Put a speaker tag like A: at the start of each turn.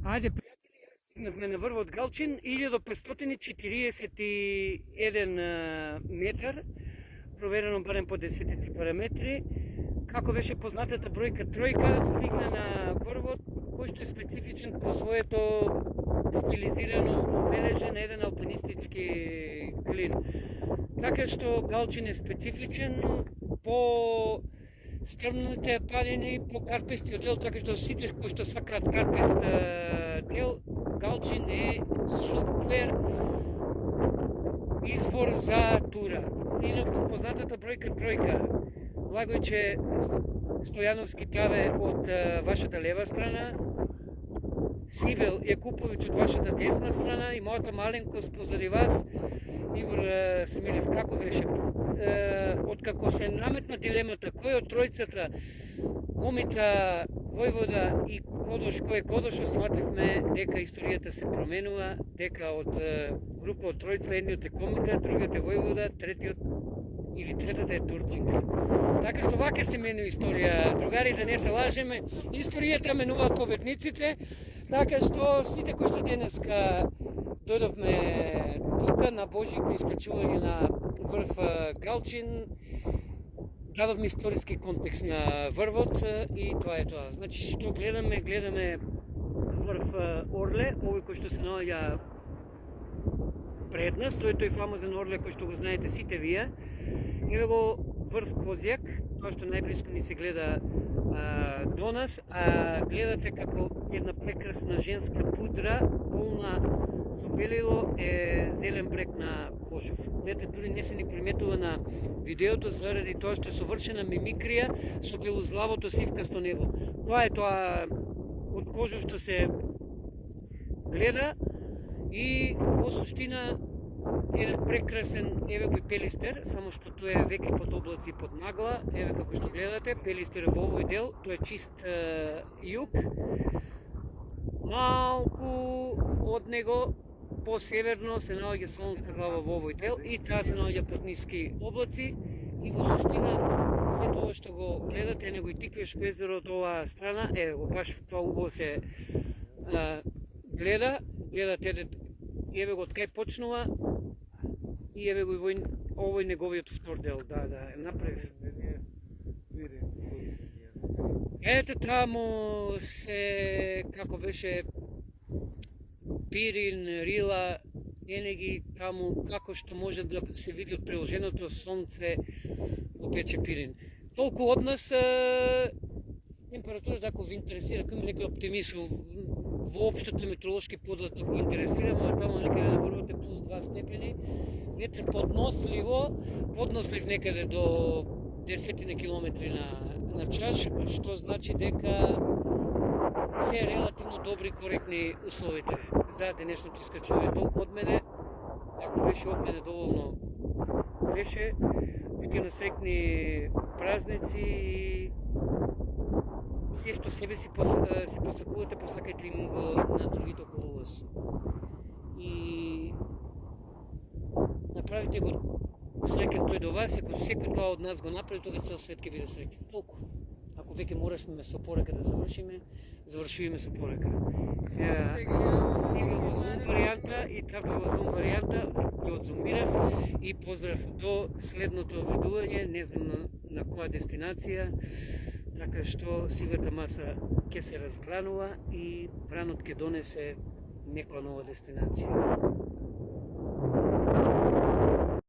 A: Ајде, пријатели, стигнавме на врвот Галчин, 1541 метар, проверено барем по десетици параметри. Како беше познатата бројка тројка, стигна на врвот, кој што е специфичен по своето стилизирано обележје на еден алпинистички клин. Така што Галчин е специфичен по стрмните падини, по карпестиот дел, така што сите кои што сакаат карпест дел, Галчин е супер избор за тура. Инаку познатата бројка тројка, Благојче Стојановски праве од вашата лева страна, Сибел Јакуповиќ од вашата десна страна и мојата маленкост позади вас, Игор Смилев. Како беше? Откако се наметна дилемата кој од тројцата, Комита, Војвода и Кодош, кој е Кодош, свативме дека историјата се променува, дека од група од тројца едниот е Комита, другиот е Војвода, третиот или третата е Турчинка. Така што вака се менува историја, другари, да не се лажеме, историјата менуваат победниците, така што сите кои што денеска дојдовме тука на Божик на искачување на врв Галчин, дадовме историски контекст на врвот и тоа е тоа. Значи, што гледаме? Гледаме врв Орле, овој кој што се наоѓа пред нас, тој е тој фамозен Орле кој што го знаете сите вие. Еве го врв Козјак, тоа што најблиско ни се гледа до нас, гледате како една прекрасна женска пудра, полна со белило е зелен брег на Кожов. Гледате, дури не се ни приметува на видеото заради тоа што е совршена мимикрија со белозлавото сивкасто небо. Тоа е тоа од Кожов што се гледа и во суштина еден прекрасен, еве го и Пелистер, само што тоа е веќе под облаци и под магла, еве како што гледате, Пелистер во овој дел, тоа е чист југ. Малку од него по-северно се наоѓа Солунска глава во овој дел и таа се наоѓа под ниски облаци и во суштина се тоа што го гледате, него и Тиквешко езеро од оваа страна, еве го баш тоа убаво се гледате, еве го од кај почнува и еве го и овој неговиот втор дел, да, направи. Ете таму се, како беше, Пирин, Рила, енеги таму, како што може да се види од приложеното сонце го пече Пирин. Толку од нас температура, ако ви интересира, кој некој оптимист воопштото метеоролошки подлет го интересира, но таму некаде на врвот е плюс 2 степени, ветер поднослив некаде до 10 километри на час, што значи дека се релативно добри, коректни условите за денешното искачување. Толку од мене, ако беше од мене доволно беше, уште насрекни празници и се што себе си посакувате, посакајте им го на другите околу вас. И направите го среќен тој до вас, ако секој тоа од нас го направи, тога цел свет ќе биде среќен. Толку. Ако веќе морашме со порека да завршиме, завршуваме со порека. Сега во зум варијанта и тавче во зум варијанта ќе одзумирав и поздрав до следното видување, не знам на која дестинација, така што сивата маса ќе се разбранува и бранот ќе донесе некоја нова дестинација.